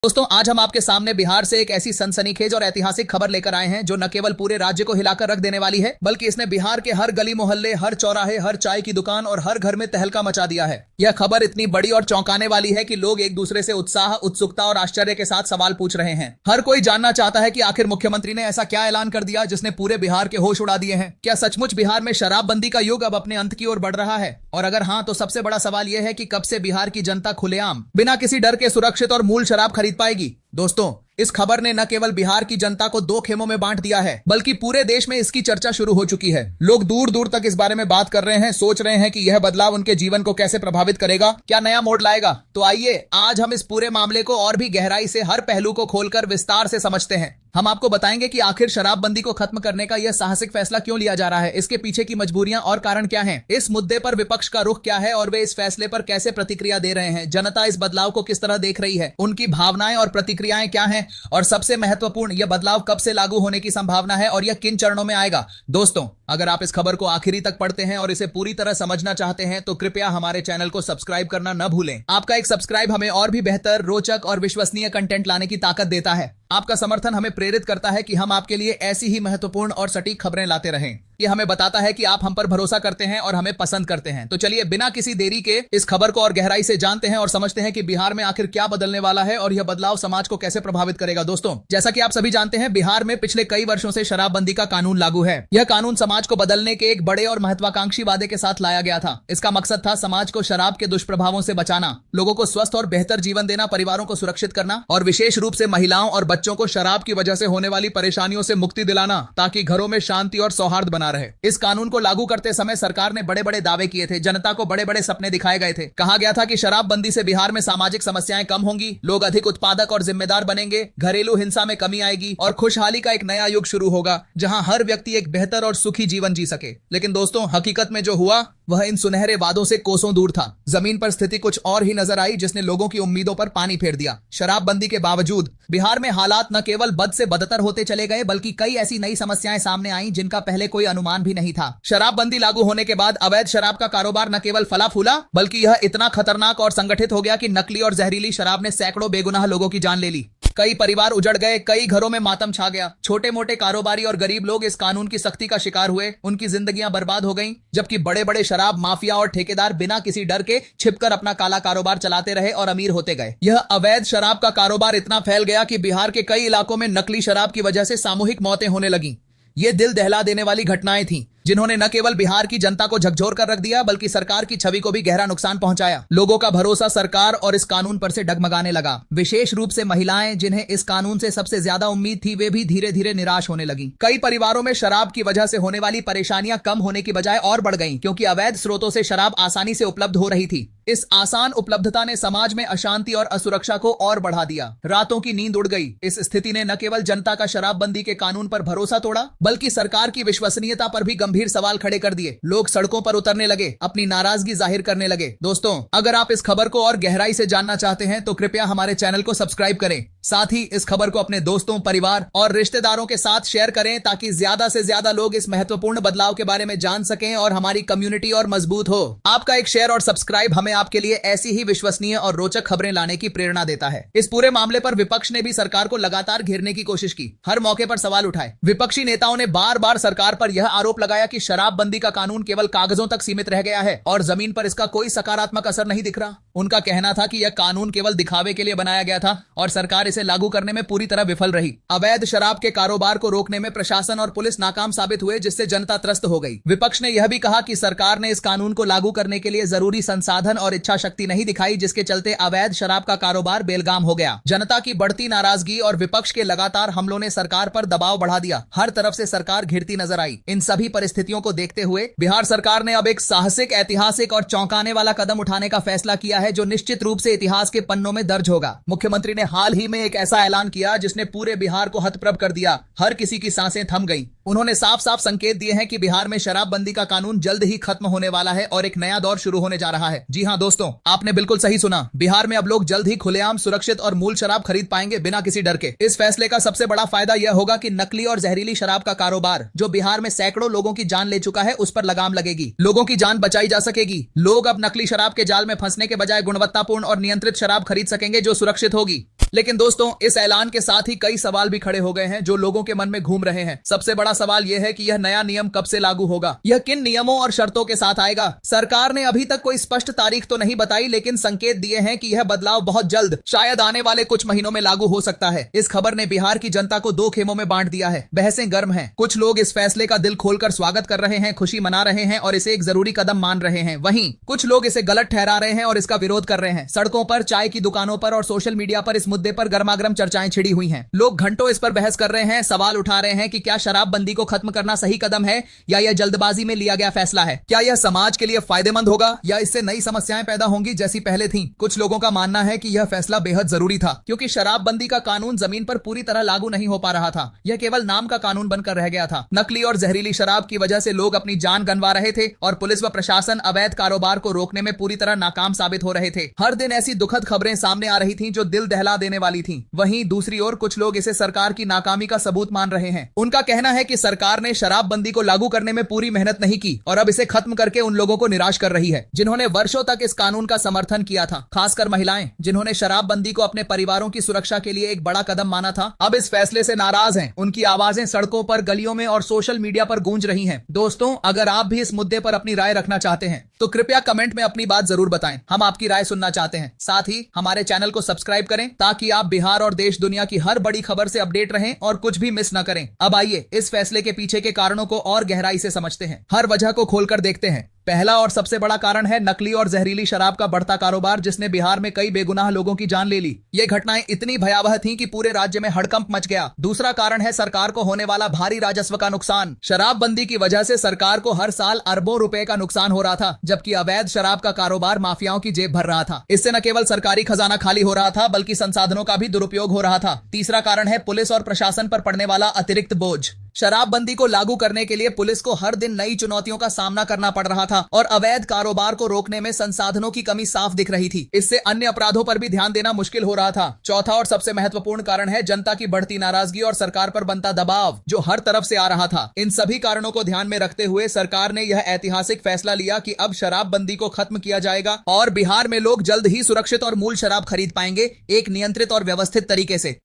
दोस्तों, आज हम आपके सामने बिहार से एक ऐसी सनसनीखेज और ऐतिहासिक खबर लेकर आए हैं जो न केवल पूरे राज्य को हिलाकर रख देने वाली है, बल्कि इसने बिहार के हर गली मोहल्ले, हर चौराहे, हर चाय की दुकान और हर घर में तहलका मचा दिया है। यह खबर इतनी बड़ी और चौंकाने वाली है कि लोग एक दूसरे से उत्साह, उत्सुकता और आश्चर्य के साथ सवाल पूछ रहे हैं। हर कोई जानना चाहता है कि आखिर मुख्यमंत्री ने ऐसा क्या ऐलान कर दिया जिसने पूरे बिहार के होश उड़ा दिए हैं। क्या सचमुच बिहार में शराबबंदी का युग अब अपने अंत की ओर बढ़ रहा है? और अगर हाँ, तो सबसे बड़ा सवाल यह है कि कब से बिहार की जनता खुलेआम बिना किसी डर के सुरक्षित और मूल शराब खरीद पाएगी? दोस्तों, इस खबर ने न केवल बिहार की जनता को दो खेमों में बांट दिया है, बल्कि पूरे देश में इसकी चर्चा शुरू हो चुकी है। लोग दूर दूर तक इस बारे में बात कर रहे हैं, सोच रहे हैं कि यह बदलाव उनके जीवन को कैसे प्रभावित करेगा, क्या नया मोड़ लाएगा। तो आइए आज हम इस पूरे मामले को और भी गहराई से, हर पहलू को खोलकर विस्तार से समझते हैं। हम आपको बताएंगे कि आखिर शराबबंदी को खत्म करने का यह साहसिक फैसला क्यों लिया जा रहा है, इसके पीछे की मजबूरियां और कारण क्या हैं, इस मुद्दे पर विपक्ष का रुख क्या है और वे इस फैसले पर कैसे प्रतिक्रिया दे रहे हैं, जनता इस बदलाव को किस तरह देख रही है, उनकी भावनाएं और प्रतिक्रियाएं क्या हैं, और सबसे महत्वपूर्ण, यह बदलाव कब से लागू होने की संभावना है और यह किन चरणों में आएगा। दोस्तों, अगर आप इस खबर को आखिरी तक पढ़ते हैं और इसे पूरी तरह समझना चाहते हैं तो कृपया हमारे चैनल को सब्सक्राइब करना न भूलें। आपका एक सब्सक्राइब हमें और भी बेहतर, रोचक और विश्वसनीय कंटेंट लाने की ताकत देता है। आपका समर्थन हमें प्रेरित करता है कि हम आपके लिए ऐसी ही महत्वपूर्ण और सटीक खबरें लाते रहें। ये हमें बताता है कि आप हम पर भरोसा करते हैं और हमें पसंद करते हैं। तो चलिए बिना किसी देरी के इस खबर को और गहराई से जानते हैं और समझते हैं कि बिहार में आखिर क्या बदलने वाला है और यह बदलाव समाज को कैसे प्रभावित करेगा। दोस्तों, जैसा कि आप सभी जानते हैं, बिहार में पिछले कई वर्षों से शराबबंदी का कानून लागू है। यह कानून समाज को बदलने के एक बड़े और महत्वाकांक्षी वादे के साथ लाया गया था। इसका मकसद था समाज को शराब के दुष्प्रभावों से बचाना, लोगों को स्वस्थ और बेहतर जीवन देना, परिवारों को सुरक्षित करना और विशेष रूप से महिलाओं और बच्चों को शराब की वजह से होने वाली परेशानियों से मुक्ति दिलाना, ताकि घरों में शांति और सौहार्द बना रहे। इस कानून को लागू करते समय सरकार ने बड़े बड़े दावे किए थे, जनता को बड़े बड़े सपने दिखाए गए थे। कहा गया था कि शराबबंदी से बिहार में सामाजिक समस्याएं कम होंगी, लोग अधिक उत्पादक और जिम्मेदार बनेंगे, घरेलू हिंसा में कमी आएगी और खुशहाली का एक नया युग शुरू होगा जहां हर व्यक्ति एक बेहतर और सुखी जीवन जी सके। लेकिन दोस्तों, हकीकत में जो हुआ वह इन सुनहरे वादों से कोसों दूर था। जमीन पर स्थिति कुछ और ही नजर आई, जिसने लोगों की उम्मीदों पर पानी फेर दिया। शराबबंदी के बावजूद बिहार में हालात न केवल बद से बदतर होते चले गए, बल्कि कई ऐसी नई समस्याएं सामने आईं जिनका पहले कोई अनुमान भी नहीं था। शराबबंदी लागू होने के बाद अवैध शराब का कारोबार न केवल फला फूला, बल्कि यह इतना खतरनाक और संगठित हो गया कि नकली और जहरीली शराब ने सैकड़ों बेगुनाह लोगों की जान ले ली। कई परिवार उजड़ गए, कई घरों में मातम छा गया। छोटे मोटे कारोबारी और गरीब लोग इस कानून की सख्ती का शिकार हुए, उनकी जिंदगियां बर्बाद हो गईं, जबकि बड़े बड़े शराब माफिया और ठेकेदार बिना किसी डर के छिपकर अपना काला कारोबार चलाते रहे और अमीर होते गए। यह अवैध शराब का कारोबार इतना फैल गया कि बिहार के कई इलाकों में नकली शराब की वजह से सामूहिक मौतें होने लगीं। ये दिल दहला देने वाली घटनाएं थीं, जिन्होंने न केवल बिहार की जनता को झकझोर कर रख दिया, बल्कि सरकार की छवि को भी गहरा नुकसान पहुंचाया। लोगों का भरोसा सरकार और इस कानून पर से डगमगाने लगा। विशेष रूप से महिलाएं, जिन्हें इस कानून से सबसे ज्यादा उम्मीद थी, वे भी धीरे धीरे निराश होने लगी। कई परिवारों में शराब की वजह से होने वाली परेशानियां कम होने की बजाय और बढ़ गईं, क्योंकि अवैध स्रोतों से शराब आसानी से उपलब्ध हो रही थी। इस आसान उपलब्धता ने समाज में अशांति और असुरक्षा को और बढ़ा दिया। रातों की नींद उड़ गई। इस स्थिति ने न केवल जनता का शराबबंदी के कानून पर भरोसा तोड़ा, बल्कि सरकार की विश्वसनीयता पर भी गंभीर सवाल खड़े कर दिए। लोग सड़कों पर उतरने लगे, अपनी नाराजगी जाहिर करने लगे। दोस्तों, अगर आप इस खबर को और गहराई से जानना चाहते हैं तो कृपया हमारे चैनल को सब्सक्राइब करें। साथ ही इस खबर को अपने दोस्तों, परिवार और रिश्तेदारों के साथ शेयर करें, ताकि ज्यादा से ज्यादा लोग इस महत्वपूर्ण बदलाव के बारे में जान सकें और हमारी कम्युनिटी और मजबूत हो। आपका एक शेयर और सब्सक्राइब हमें आपके लिए ऐसी ही विश्वसनीय और रोचक खबरें लाने की प्रेरणा देता है। इस पूरे मामले पर विपक्ष ने भी सरकार को लगातार घेरने की कोशिश की, हर मौके पर सवाल उठाए। विपक्षी नेताओं ने बार बार सरकार पर यह आरोप लगाया कि शराबबंदी का कानून केवल कागजों तक सीमित रह गया है और जमीन पर इसका कोई सकारात्मक असर नहीं दिख रहा। उनका कहना था कि यह कानून केवल दिखावे के लिए बनाया गया था और सरकार इसे लागू करने में पूरी तरह विफल रही। अवैध शराब के कारोबार को रोकने में प्रशासन और पुलिस नाकाम साबित हुए, जिससे जनता त्रस्त हो गई। विपक्ष ने यह भी कहा कि सरकार ने इस कानून को लागू करने के लिए जरूरी संसाधन और इच्छा शक्ति नहीं दिखाई, जिसके चलते अवैध शराब का कारोबार बेलगाम हो गया। जनता की बढ़ती नाराजगी और विपक्ष के लगातार हमलों ने सरकार पर दबाव बढ़ा दिया। हर तरफ से सरकार घिरती नजर आई। इन सभी परिस्थितियों को देखते हुए बिहार सरकार ने अब एक साहसिक, ऐतिहासिक और चौंकाने वाला कदम उठाने का फैसला किया है, जो निश्चित रूप से इतिहास के पन्नों में दर्ज होगा। मुख्यमंत्री ने हाल ही में एक ऐसा ऐलान किया जिसने पूरे बिहार को हतप्रभ कर दिया। हर किसी की सांसें थम गईं। उन्होंने साफ साफ संकेत दिए हैं कि बिहार में शराबबंदी का कानून जल्द ही खत्म होने वाला है और एक नया दौर शुरू होने जा रहा है। जी हां दोस्तों, आपने बिल्कुल सही सुना। बिहार में अब लोग जल्द ही खुलेआम, सुरक्षित और मूल शराब खरीद पाएंगे बिना किसी डर के। इस फैसले का सबसे बड़ा फायदा यह होगा कि नकली और जहरीली शराब का कारोबार, जो बिहार में सैकड़ों लोगों की जान ले चुका है, उस पर लगाम लगेगी। लोगों की जान बचाई जा सकेगी। लोग अब नकली शराब के जाल में फंसने के बजाय गुणवत्तापूर्ण और नियंत्रित शराब खरीद सकेंगे, जो सुरक्षित होगी। लेकिन दोस्तों, इस ऐलान के साथ ही कई सवाल भी खड़े हो गए हैं जो लोगों के मन में घूम रहे हैं। सबसे बड़ा सवाल यह है कि यह नया नियम कब से लागू होगा, यह किन नियमों और शर्तों के साथ आएगा। सरकार ने अभी तक कोई स्पष्ट तारीख तो नहीं बताई, लेकिन संकेत दिए हैं कि यह बदलाव बहुत जल्द, शायद आने वाले कुछ महीनों में लागू हो सकता है। इस खबर ने बिहार की जनता को दो खेमों में बांट दिया है। बहसें गर्म हैं। कुछ लोग इस फैसले का दिल खोलकर स्वागत कर रहे हैं, खुशी मना रहे हैं और इसे एक जरूरी कदम मान रहे हैं। वहीं कुछ लोग इसे गलत ठहरा रहे हैं और इसका विरोध कर रहे हैं। सड़कों पर, चाय की दुकानों पर और सोशल मीडिया पर इस मुद्दे पर गर्मागर्म चर्चाएं छिड़ी हुई हैं। लोग घंटों इस पर बहस कर रहे हैं, सवाल उठा रहे हैं कि क्या शराबबंदी को खत्म करना सही कदम है या यह जल्दबाजी में लिया गया फैसला है। क्या यह समाज के लिए फायदेमंद होगा या इससे नई समस्याएं पैदा होंगी जैसी पहले थीं। कुछ लोगों का मानना है कि यह फैसला बेहद जरूरी था, क्योंकि शराबबंदी का कानून जमीन पर पूरी तरह लागू नहीं हो पा रहा था। यह केवल नाम का कानून बनकर रह गया था। नकली और जहरीली शराब की वजह से लोग अपनी जान गंवा रहे थे और पुलिस व प्रशासन अवैध कारोबार को रोकने में पूरी तरह नाकाम साबित हो रहे थे। हर दिन ऐसी दुखद खबरें सामने आ रही थीं जो दिल दहला देने वाली थीं। वहीं दूसरी ओर कुछ लोग इसे सरकार की नाकामी का सबूत मान रहे हैं। उनका कहना है कि सरकार ने शराबबंदी को लागू करने में पूरी मेहनत नहीं की और अब इसे खत्म करके उन लोगों को निराश कर रही है जिन्होंने वर्षों तक इस कानून का समर्थन किया था। खासकर महिलाएं, जिन्होंने शराबबंदी को अपने परिवारों की सुरक्षा के लिए एक बड़ा कदम माना था, अब इस फैसले से नाराज हैं। उनकी आवाजें सड़कों पर, गलियों में और सोशल मीडिया पर गूंज रही हैं। दोस्तों, अगर आप भी इस मुद्दे पर अपनी राय रखना चाहते हैं तो कृपया कमेंट में अपनी बात जरूर बताएं। हम आपकी राय सुनना चाहते हैं। साथ ही हमारे चैनल को सब्सक्राइब करें ताकि आप बिहार और देश दुनिया की हर बड़ी खबर से अपडेट रहें और कुछ भी मिस न करें। अब आइए इस फैसले के पीछे के कारणों को और गहराई से समझते हैं। हर वजह को खोलकर देखते हैं। पहला और सबसे बड़ा कारण है नकली और जहरीली शराब का बढ़ता कारोबार, जिसने बिहार में कई बेगुनाह लोगों की जान ले ली। ये घटनाएं इतनी भयावह थीं कि पूरे राज्य में हड़कंप मच गया। दूसरा कारण है सरकार को होने वाला भारी राजस्व का नुकसान। शराबबंदी की वजह से सरकार को हर साल अरबों रुपए का नुकसान हो रहा था, जबकि अवैध शराब का कारोबार माफियाओं की जेब भर रहा था। इससे न केवल सरकारी खजाना खाली हो रहा था, बल्कि संसाधनों का भी दुरुपयोग हो रहा था। तीसरा कारण है पुलिस और प्रशासन पर पड़ने वाला अतिरिक्त बोझ। शराबबंदी को लागू करने के लिए पुलिस को हर दिन नई चुनौतियों का सामना करना पड़ रहा था और अवैध कारोबार को रोकने में संसाधनों की कमी साफ दिख रही थी। इससे अन्य अपराधों पर भी ध्यान देना मुश्किल हो रहा था। चौथा और सबसे महत्वपूर्ण कारण है जनता की बढ़ती नाराजगी और सरकार पर बनता दबाव, जो हर तरफ से आ रहा था। इन सभी कारणों को ध्यान में रखते हुए सरकार ने यह ऐतिहासिक फैसला लिया कि अब शराबबंदी को खत्म किया जाएगा और बिहार में लोग जल्द ही सुरक्षित और मूल शराब खरीद पाएंगे, एक नियंत्रित और व्यवस्थित तरीके से।